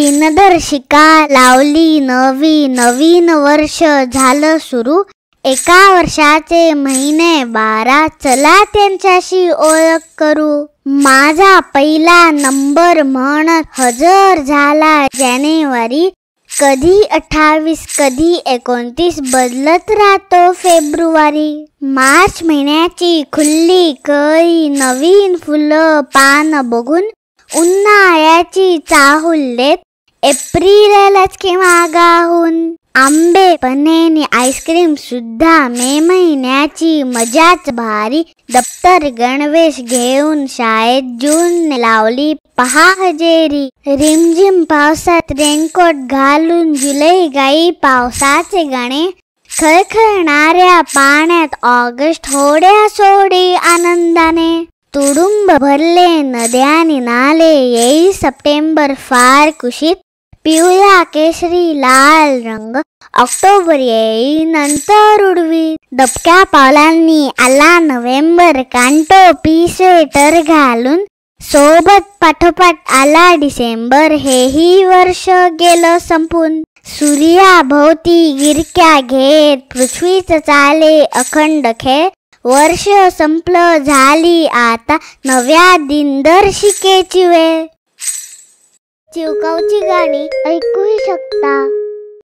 दिनदर्शिका लावली नवी, नवीन वर्ष झालं सुरू. एका वर्षाचे महिने 12, चला त्यांच्याशी ओळख करू. माझा पहिला नंबर म्हणत हजर झाला जानेवारी. कधी 28, कधी 29, बदलत राहतो फेब्रुवारी. मार्च महिन्याची खुल्ली कळी, नवीन फुलं पान बघून उन्हाळ्याची चाहूल देत एप्रिलच केव्हा गाऊन. आंबे पन्हेनी आईस्क्रीम सुद्धा मे महिन्याची मजाच भारी. दप्तर गणवेश घेऊन शाळेत जून लावली पहा हजेरी. रिमझिम पावसात रेनकोट घालून जुलै गाई पावसाचे गाणे. खळखळणाऱ्या पाण्यात ऑगस्ट होड्या सोडी आनंदाने. तुडुंब भरले नद्यानी नाले, येई सप्टेंबर फार कुशीत. पिवळा केशरी लाल रंग ऑक्टोबर येई नंतर उडवी. दबक्या पावलांनी आला नोव्हेंबर, कानटोपी स्वेटर घालून. सोबत पाठोपाठ आला डिसेंबर, हेही वर्ष गेलं संपून. सूर्याभोवती गिरक्या घेत पृथ्वीच चाले अखंड खेळ. वर्ष संपलं झाली आता नव्या दिनदर्शिकेची वेळ. चिवकावची गाणी ऐकूही शकता.